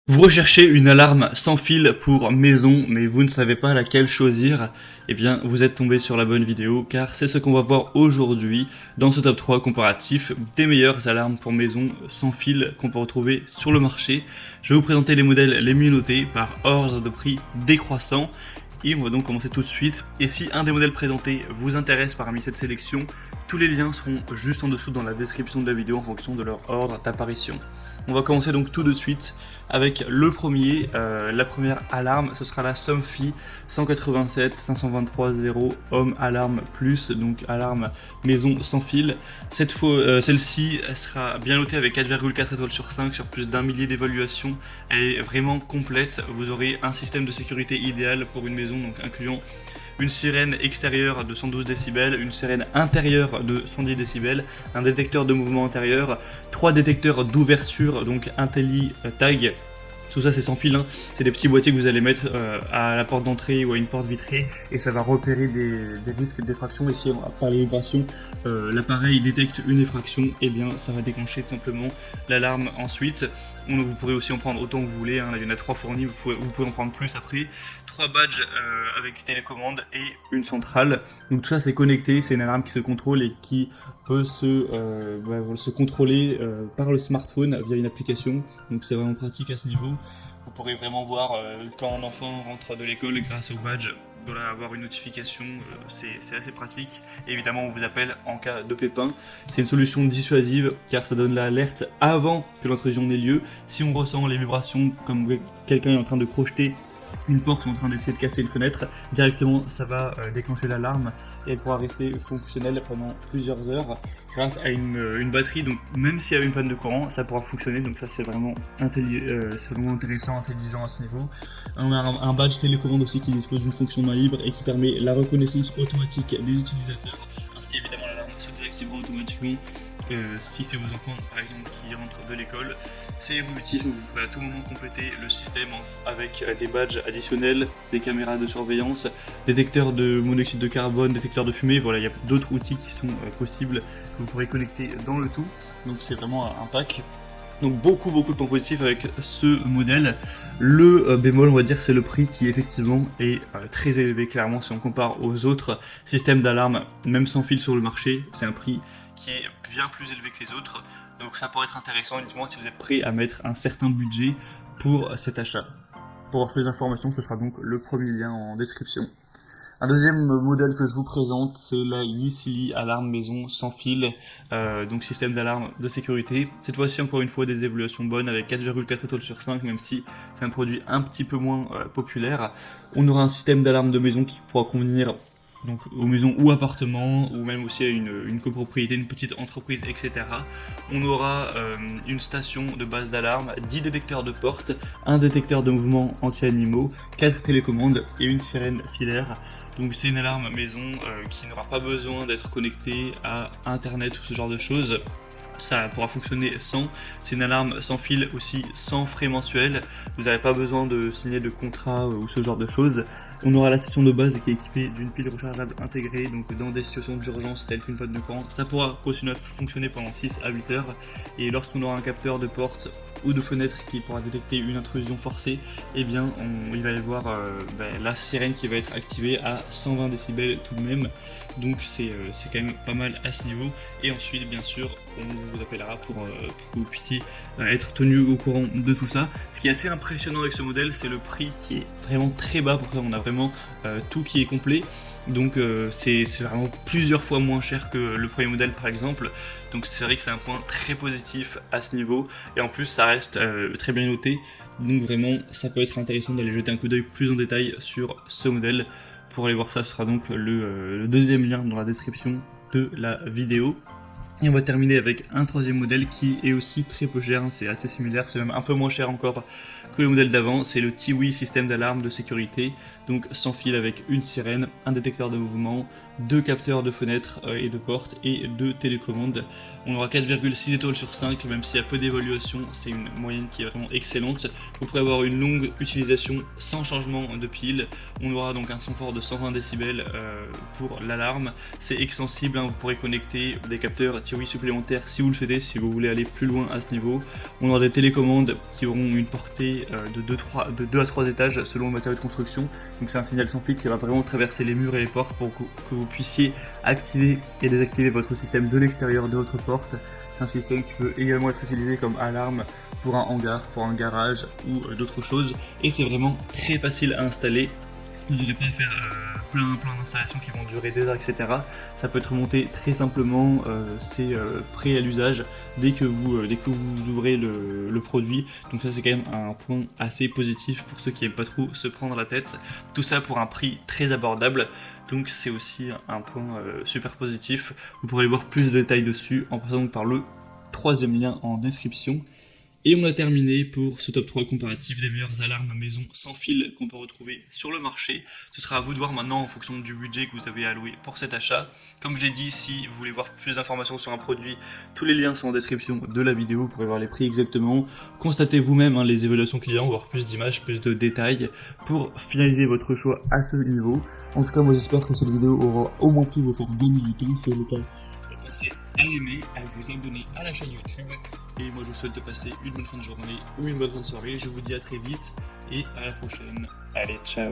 Vous recherchez une alarme sans fil pour maison, mais vous ne savez pas laquelle choisir. Eh bien, vous êtes tombé sur la bonne vidéo, car c'est ce qu'on va voir aujourd'hui dans ce top 3 comparatif des meilleures alarmes pour maison sans fil qu'on peut retrouver sur le marché. Je vais vous présenter les modèles les mieux notés par ordre de prix décroissant. Et on va donc commencer tout de suite. Et si un des modèles présentés vous intéresse parmi cette sélection, tous les liens seront juste en dessous dans la description de la vidéo en fonction de leur ordre d'apparition. On va commencer donc tout de suite avec le premier, la première alarme, ce sera la Somfy 187 523 Home Alarm Plus, donc alarme maison sans fil. Cette fois, celle-ci sera bien notée avec 4,4 étoiles sur 5 sur plus d'un millier d'évaluations. Elle est vraiment complète, vous aurez un système de sécurité idéal pour une maison, donc incluant une sirène extérieure de 112 décibels, une sirène intérieure de 110 décibels, un détecteur de mouvement intérieur, 3 détecteurs d'ouverture, donc IntelliTag. Tout ça c'est sans fil, hein. C'est des petits boîtiers que vous allez mettre à la porte d'entrée ou à une porte vitrée et ça va repérer des risques d'effraction. Et si par les vibrations l'appareil détecte une effraction, et bien ça va déclencher tout simplement l'alarme ensuite. Vous pourrez aussi en prendre autant que vous voulez, hein. Là, il y en a 3 fournis, vous pouvez en prendre plus après. 3 badges avec télécommande et une centrale. Donc tout ça c'est connecté, c'est une alarme qui se contrôle et qui peut se contrôler par le smartphone via une application. Donc c'est vraiment pratique à ce niveau. Vous pourrez vraiment voir quand un enfant rentre de l'école grâce au badge, avoir une notification, c'est assez pratique. Et évidemment on vous appelle en cas de pépin. C'est une solution dissuasive car ça donne l'alerte avant que l'intrusion n'ait lieu. Si on ressent les vibrations comme quelqu'un est en train de crocheter une porte ou en train d'essayer de casser une fenêtre, directement ça va déclencher l'alarme et elle pourra rester fonctionnelle pendant plusieurs heures grâce à une batterie. Donc même s'il y a une panne de courant, ça pourra fonctionner. Donc ça c'est vraiment intéressant, intelligent à ce niveau. On a un badge télécommande aussi qui dispose d'une fonction main libre et qui permet la reconnaissance automatique des utilisateurs. Ainsi évidemment l'alarme se désactivera automatiquement si c'est vos enfants par exemple qui rentrent de l'école. C'est évolutif, vous pouvez à tout moment compléter le système avec des badges additionnels, des caméras de surveillance, détecteurs de monoxyde de carbone, détecteurs de fumée. Voilà, il y a d'autres outils qui sont possibles que vous pourrez connecter dans le tout. Donc c'est vraiment un pack. Donc beaucoup de points positifs avec ce modèle. Le bémol, on va dire, c'est le prix qui effectivement est très élevé. Clairement, si on compare aux autres systèmes d'alarme, même sans fil sur le marché, c'est un prix qui est bien plus élevé que les autres. Donc ça pourrait être intéressant uniquement si vous êtes prêt à mettre un certain budget pour cet achat. Pour avoir plus d'informations, ce sera donc le premier lien en description. Un deuxième modèle que je vous présente, c'est la Yesili alarme maison sans fil, donc système d'alarme de sécurité. Cette fois-ci, encore une fois, des évaluations bonnes avec 4,4 étoiles sur 5, même si c'est un produit un petit peu moins populaire. On aura un système d'alarme de maison qui pourra convenir donc aux maisons ou appartements, ou même aussi à une copropriété, une petite entreprise, etc. On aura une station de base d'alarme, 10 détecteurs de porte, un détecteur de mouvement anti-animaux, 4 télécommandes et une sirène filaire. Donc c'est une alarme maison qui n'aura pas besoin d'être connectée à internet ou ce genre de choses. Ça pourra fonctionner sans. C'est une alarme sans fil aussi, sans frais mensuels. Vous n'avez pas besoin de signer de contrat ou ce genre de choses. On aura la station de base qui est équipée d'une pile rechargeable intégrée, donc dans des situations d'urgence telles qu'une panne de courant, ça pourra continuer à fonctionner pendant 6 à 8 heures. Et lorsqu'on aura un capteur de porte ou de fenêtre qui pourra détecter une intrusion forcée, eh bien il va y avoir la sirène qui va être activée à 120 décibels tout de même. Donc c'est quand même pas mal à ce niveau. Et ensuite bien sûr on vous appellera pour que vous puissiez être tenu au courant de tout ça. Ce qui est assez impressionnant avec ce modèle, c'est le prix qui est vraiment très bas. Pour ça on a vraiment tout qui est complet. Donc c'est vraiment plusieurs fois moins cher que le premier modèle par exemple. Donc c'est vrai que c'est un point très positif à ce niveau. Et en plus ça reste très bien noté. Donc vraiment ça peut être intéressant d'aller jeter un coup d'œil plus en détail sur ce modèle. Pour aller voir ça, ce sera donc le deuxième lien dans la description de la vidéo. Et on va terminer avec un troisième modèle qui est aussi très peu cher, hein. C'est assez similaire, c'est même un peu moins cher encore que le modèle d'avant. C'est le Tiwi système d'alarme de sécurité, donc sans fil avec une sirène, un détecteur de mouvement, 2 capteurs de fenêtres et de portes et 2 télécommandes. On aura 4,6 étoiles sur 5, même s'il y a peu d'évaluation, c'est une moyenne qui est vraiment excellente. Vous pourrez avoir une longue utilisation sans changement de pile. On aura donc un son fort de 120 décibels pour l'alarme. C'est extensible, hein. Vous pourrez connecter des capteurs Thierry supplémentaire si vous le souhaitez, si vous voulez aller plus loin à ce niveau. On aura des télécommandes qui auront une portée de 2 à 3 étages selon le matériau de construction. Donc c'est un signal sans fil qui va vraiment traverser les murs et les portes pour que vous puissiez activer et désactiver votre système de l'extérieur de votre porte. C'est un système qui peut également être utilisé comme alarme pour un hangar, pour un garage ou d'autres choses. Et c'est vraiment très facile à installer. Vous n'aurez pas à faire plein d'installations qui vont durer des heures, etc. Ça peut être monté très simplement, c'est prêt à l'usage dès que vous ouvrez le produit. Donc ça c'est quand même un point assez positif pour ceux qui n'aiment pas trop se prendre la tête. Tout ça pour un prix très abordable. Donc c'est aussi un point super positif. Vous pourrez voir plus de détails dessus en passant par le 3e lien en description. Et on a terminé pour ce top 3 comparatif des meilleures alarmes maison sans fil qu'on peut retrouver sur le marché. Ce sera à vous de voir maintenant en fonction du budget que vous avez alloué pour cet achat. Comme j'ai dit, si vous voulez voir plus d'informations sur un produit, tous les liens sont en description de la vidéo, vous pourrez voir les prix exactement. Constatez vous-même les évaluations clients, voir plus d'images, plus de détails pour finaliser votre choix à ce niveau. En tout cas, moi j'espère que cette vidéo aura au moins pu vous faire gagner du temps. Si c'est le cas, pensez à l'aimer, à vous abonner à la chaîne YouTube. Et moi je vous souhaite de passer une bonne fin de journée ou une bonne fin de soirée. Je vous dis à très vite et à la prochaine. Allez, ciao.